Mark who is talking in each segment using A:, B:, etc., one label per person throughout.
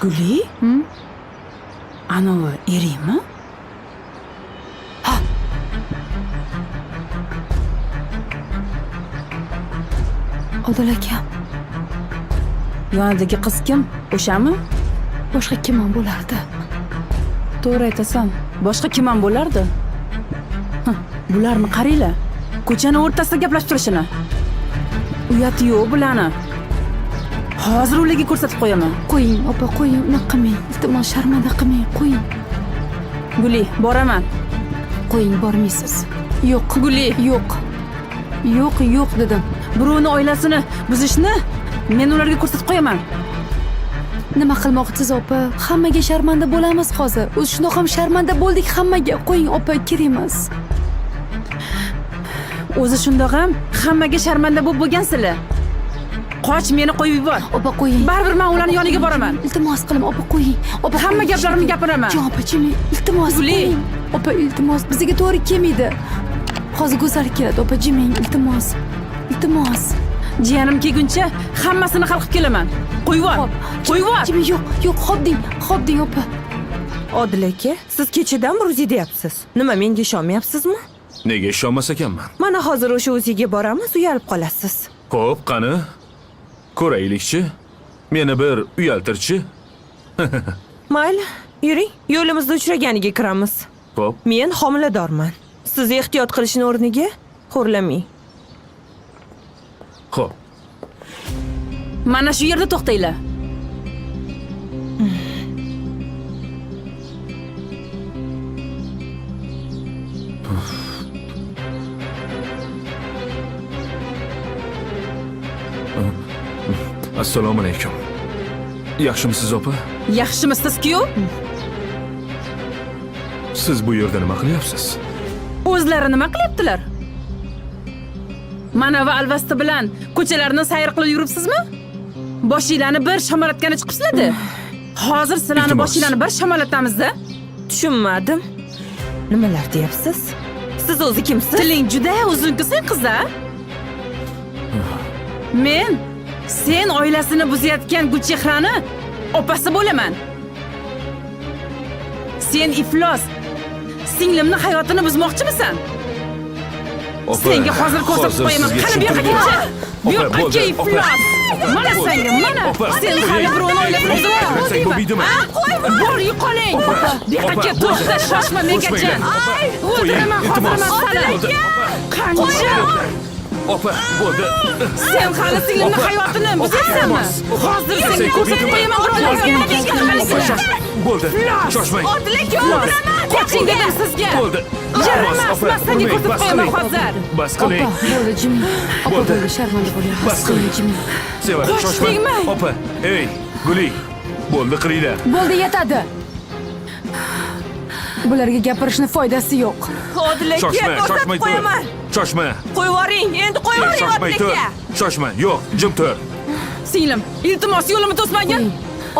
A: Guli? Anavi eringmi?
B: Odil akam.
A: Yonidagi qiz kim? O'shami?
B: Boshqa kim ham bo'lardi?
A: To'g'ri aytasan. Boshqa kim ham bo'lardi? Bularni qaranglar. Ko'chani o'rtasida gaplashib turishini. Uyati yo'q bularni. Hozir ularga ko'rsatib qo'yaman.
B: Qo'ying, opa, qo'ying. Unaqa qilmang. Iltimos, sharmanda qilmang. Qo'ying.
A: Guli, boraman.
B: Qo'ying, bormaysiz. Yo'q.
A: Guli,
B: Yo'q. Yo'q dedim.
A: birovni oilasini buzishni men ularga ko'rsatib qo'yaman.
B: Nima qilmoqchisiz, opa? Hammaga sharmanda bo'lamiz hozir. O'zi shundoq ham sharmanda bo'ldik hammaga. Qo'ying, opa, kerak emas.
A: O'zi shundoq ham hammaga sharmanda bo'lgansizlar. Qoch, meni qo'yib yubor.
B: Opa, qo'ying.
A: Baribir men ularning yoniga boraman.
B: Iltimos qilib, opa, qo'ying. Opa,
A: Hamma
B: qo'ying.
A: gaplarimni gapiraman.
B: Jon, opa, jiming. Iltimos,
A: Guli.
B: qo'ying. Opa, iltimos, bizga to'g'ri kelmaydi. Hozir go'zal keladi, opa, jiming. Iltimos. Iltimos.
A: Jiyanim kelguncha hammasini hal qilib kelaman. Qo'yib yubor. Qo'yib yubor.
B: Jiming, yo'q, xo'p deng, opa.
C: Odil aka, siz kechadan bir o'zi deyapsiz. Nima, menga ishonmayapsizmi?
D: Nega ishonmas ekanman?
C: Mana hozir o'sha o'ziga boramiz, uyalib qolasiz.
D: Xo'p, qani? Ko'raylikchi. Meni bir uyaltirchi.
C: Mayli, yuring, yo'limizda uchraganiga kiramiz.
D: Xo'p.
C: Men homiladorman. Siz ehtiyot qilishni o'rniga xo'rlamang.
D: Xo'p.
A: Mana shu yerda to'xtanglar.
D: Assalomu alaykum. Yaxshimisiz, opa?
A: Yaxshimisiz-ku?
D: Siz bu yerda nima qilyapsiz?
A: O'zlari nima qilyaptilar? Mana va alvasti bilan ko'chalarni sayr qilib yuribsizmi? Boshinglarni bir shamolatgani chiqibsizlar-da. Hozir sizlarni
D: Iltimos.
A: boshinglarni bir shamolatamiz-da.
C: Tushunmadim. Nimalar deyapsiz? Siz o'zi kimsiz?
A: Tiling juda uzun-ku sen qizlar. Men sen oilasini buzayotgan Gulchehrani opasi bo'laman. Sen iflos. Singlimni hayotini buzmoqchimisan?
D: Opa,
A: Senga hozir ko'rsatib qo'yaman. Qani bu yoqqa kelchi. Bu yoqqa
D: bo'ldi,
A: kel,
D: opa.
A: iflos. Mana senga, mana.
D: Opa,
A: Sen hali birovni o'ylab
D: Sen
A: turibsan.
D: bo'lmaydimi?
A: Bor yo'qoling. Bu yoqqa kel, to'xta, shoshma Megajon. O'ldiraman,
D: iltimos.
A: hozir qancha?
D: Opa, bo'ldi.
A: Sen hali singlimni hayotini buzaysanmi? Hozir senga ko'rsatib qo'yaman birovlarga.
D: Bo'ldi. Shoshmang.
A: Qoching dedim sizga.
D: Bo'ldi.
A: Yaramas,
D: Opa,
A: men senga ko'rsatib
D: bas
A: qo'yaman
D: qiling.
A: hozir.
D: Bas
B: Opa,
D: qiling.
B: bo'ldi, jiming. Opa,
D: Bo'ldi.
B: bo'ldi, sharmanda bo'lyapsiz.
D: Bas qiling.
B: Jiming.
D: Sevara,
A: Qoch
D: shoshmang.
A: tegmang.
D: Opa, ey, Guli. Bo'ldi, qilinglar.
B: Bo'ldi, yetadi. Bularga gapirishni foydasi yo'q.
C: Odil aka,
D: Shoshma,
C: ko'rsatib
D: shoshmay tur.
C: qo'yaman.
D: Shoshma.
C: Qo'yib yuboring, endi qo'yib yuboring
D: Shoshmay
C: Odil
D: tur.
C: aka.
D: Shoshma. Yo'q, jim tur.
A: Singlim, iltimos yo'limni to'smagin.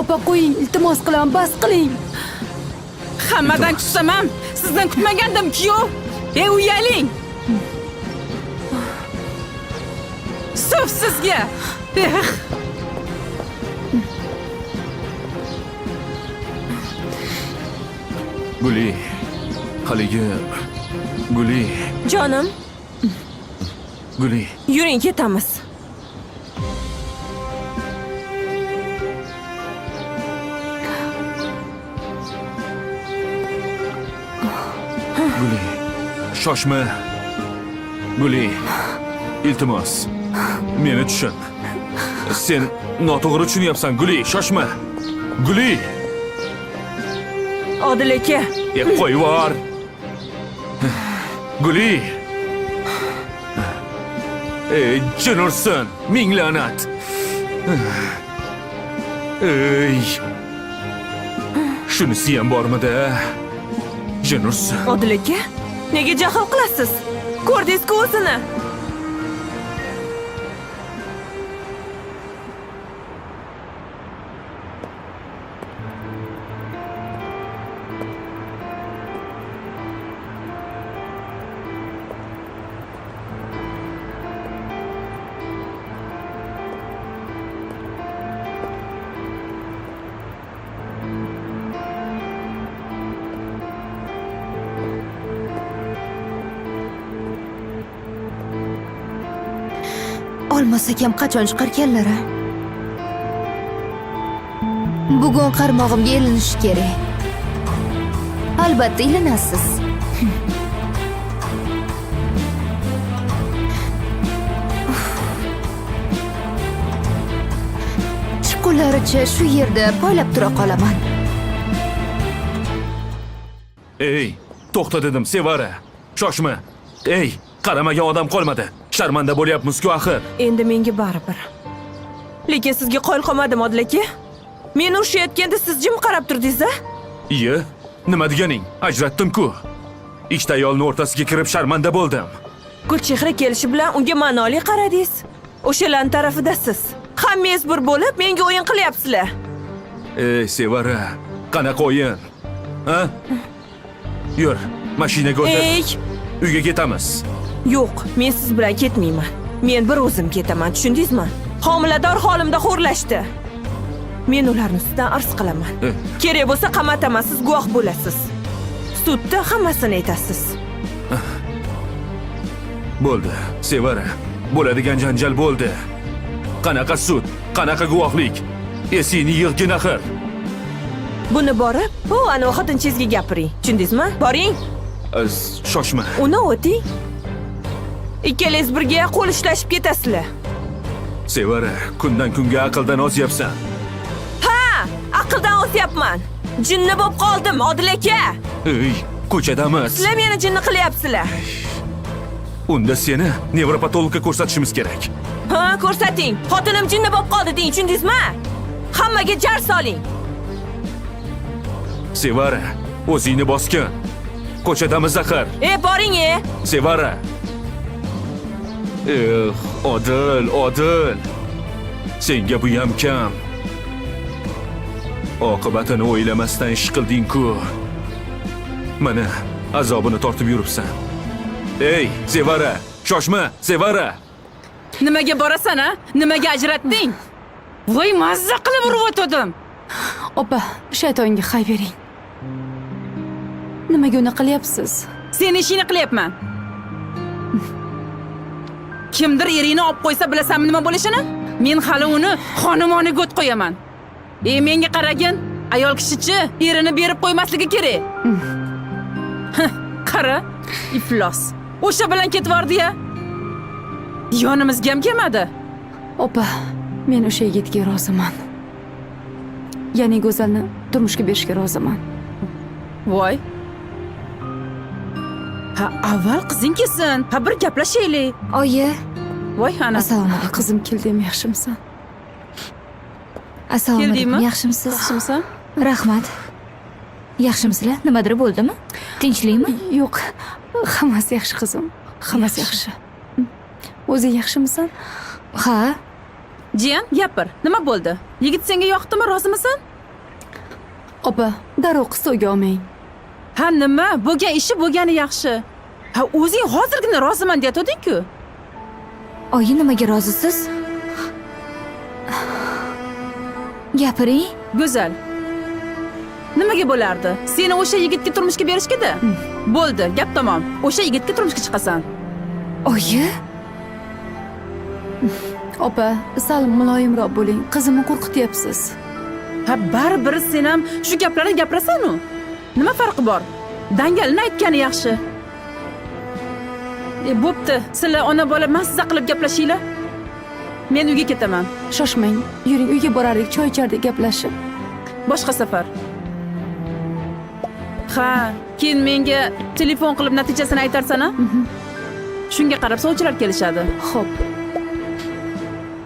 B: Opa, qo'ying, iltimos qilaman, bas qiling.
A: Hammadan kutsam ham sizdan kutmagandim-ku. Ey uyaling. Suf sizga.
D: Guli. Haligi Guli.
C: Jonim,
D: Guli.
C: yuring ketamiz.
D: Guli. Shoshma. Guli. Iltimos. Meni tushun. Sen noto'g'ri tushunyapsan, Guli. Shoshma. Guli.
C: Odil aka,
D: Qo'yib yubor. Guli. Ey, jin ursin. Ming la'nat. Ey. Shunisi ham bormidi? Jin ursin.
C: Odil aka, nega jahl qilasiz? Ko'rdingiz-ku o'zini.
E: Bo'lmasa ham qachon chiqarkanlar a? Bugun qarmog'imga ilinishi kerak. Albatta ilinasiz. Kunlaricha shu yerda poylab tura qolaman.
D: Ey, to'xta dedim, Sevara. Shoshma. Ey, qaramagan odam qolmadi. Sharmanda bo'lyapmiz-ku axir.
C: Endi menga baribir. Lekin sizga qo'l qolmadim, Odil aka. Men urushayotganda siz jim qarab turdingiz-a?
D: Iye, nima deganing? Ajratdim-ku. Ikkita ayolning o'rtasiga kirib sharmanda bo'ldim.
C: Gulchehra kelishi bilan unga ma'noli qaradingiz. O'shalarning tarafidasiz. Hammangiz bir bo'lib menga o'yin qilyapsizlar.
D: Ey, Sevara, qanaqa o'yin? Ha? Yur, mashinaga o'tir.
C: Ey,
D: Uyga ketamiz.
C: yo'q, men siz bilan ketmayman. Men bir o'zim ketaman, tushundingizmi? Homilador holimda xo'rlashdi. Men ularni ustidan arz qilaman. Kerak bo'lsa qamataman, siz guvoh bo'lasiz. Sudda hammasini aytasiz.
D: Bo'ldi, Sevara. Bo'ladigan janjal bo'ldi. Qanaqa sud, qanaqa guvohlik? Esingni yig'gin axir.
C: Buni borib, bu ana xotinchangizga gapiring. Tushundingizmi? Boring.
D: Shoshma.
C: Uni o'ting. Ikkalangiz birga qo'l ushlashib ketasizlar.
D: Sevara, kundan kunga aqldan ozyapsan.
C: Ha, aqldan ozyapman. Jinni bo'lib qoldim, Odil aka.
D: Ey, ko'chadamiz.
C: Sizlar meni jinni qilyapsizlar.
D: Unda seni nevropatologga ko'rsatishimiz kerak.
C: Ha, ko'rsating. Xotinim jinni bo'lib qoldi deng, tushundingizmi? Hammaga jar soling.
D: Sevara, o'zingni bosgin. Ko'chadamiz axir.
C: Boring,
D: Sevara. Odil. Senga bu ham kam. Oqibatini o'ylamasdan ish qilding-ku. Mana azobini tortib yuribsan. Ey, Sevara, shoshma, Sevara.
A: Nimaga borasan, a? Nimaga ajratding? Voy, mazza qilib urib o'tdim.
B: Opa, shaytonga hay bering. Nimaga uni qilyapsiz?
A: Sen ishingni qilyapman. Kimdir eringni olib qo'ysa bilasanmi nima bo'lishini? Men hali uni xonimoniga o't qo'yaman. Menga qaragin, ayol kishi-chi, erini berib qo'ymasligi kerak. Qara, iflos. O'sha bilan ketvordi-ya. Yonimizga ham kelmadi.
B: Opa, men o'sha yigitga roziman. Ya'ni Go'zalni turmushga berishga roziman.
A: Voy. Ha, avval qizing kelsin. Ha, bir gaplashaylik.
E: Oyi,
A: Voy, ana.
E: assalomu alaykum.
B: Qizim keldim, yaxshimisan?
E: Assalomu alaykum.
A: Keldingmi?
E: Yaxshimisiz?
A: Yaxshimisan?
E: Rahmat. Yaxshimisizlar? Nimadir bo'ldimi? Tinchlikmi?
B: Yo'q, hammasi yaxshi qizim. Hammasi yaxshi. O'zing yaxshimisan?
E: Ha,
A: Jiyan, gapir. Nima bo'ldi? Yigit senga yoqdimi, rozimisan?
B: Opa, darrov qistoga olmang.
A: Ha, nima? Bo'lgan ishi bo'lgani yaxshi. Ha, o'zing hozirgina roziman deyotding-ku.
E: oyi nimaga rozisiz? Gapiring.
A: Go'zal. Nimaga bo'lardi? Seni o'sha yigitga turmushga berishgida? Bo'ldi, gap tamom. O'sha yigitga turmushga chiqasan.
E: Oyi,
B: Opa, sal muloyimroq bo'ling. Qizimni qo'rqityapsiz.
A: Ha, baribir sen ham shu gaplarni gapirasan-u. Nima farqi bor? Dangalni aytgani yaxshi. Bo'pti. Sizlar ona bola mazza qilib gaplashinglar. Men uyga ketaman.
B: Shoshmang. Yuring, uyga borardik, choy ichardik, gaplashib.
A: Boshqa safar. Ha, keyin menga telefon qilib natijasini aytarsan-a? Shunga qarab sovchilar kelishadi.
B: Xo'p,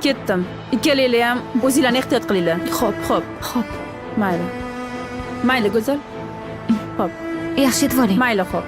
A: Ketdim. Ikkalanglar ham o'zinglarni ehtiyot qilinglar. Xo'p.
B: xo'p.
A: Mayli. Mayli, Go'zal. Xo'p.
E: yaxshi yetib oling.
A: Mayli, xo'p.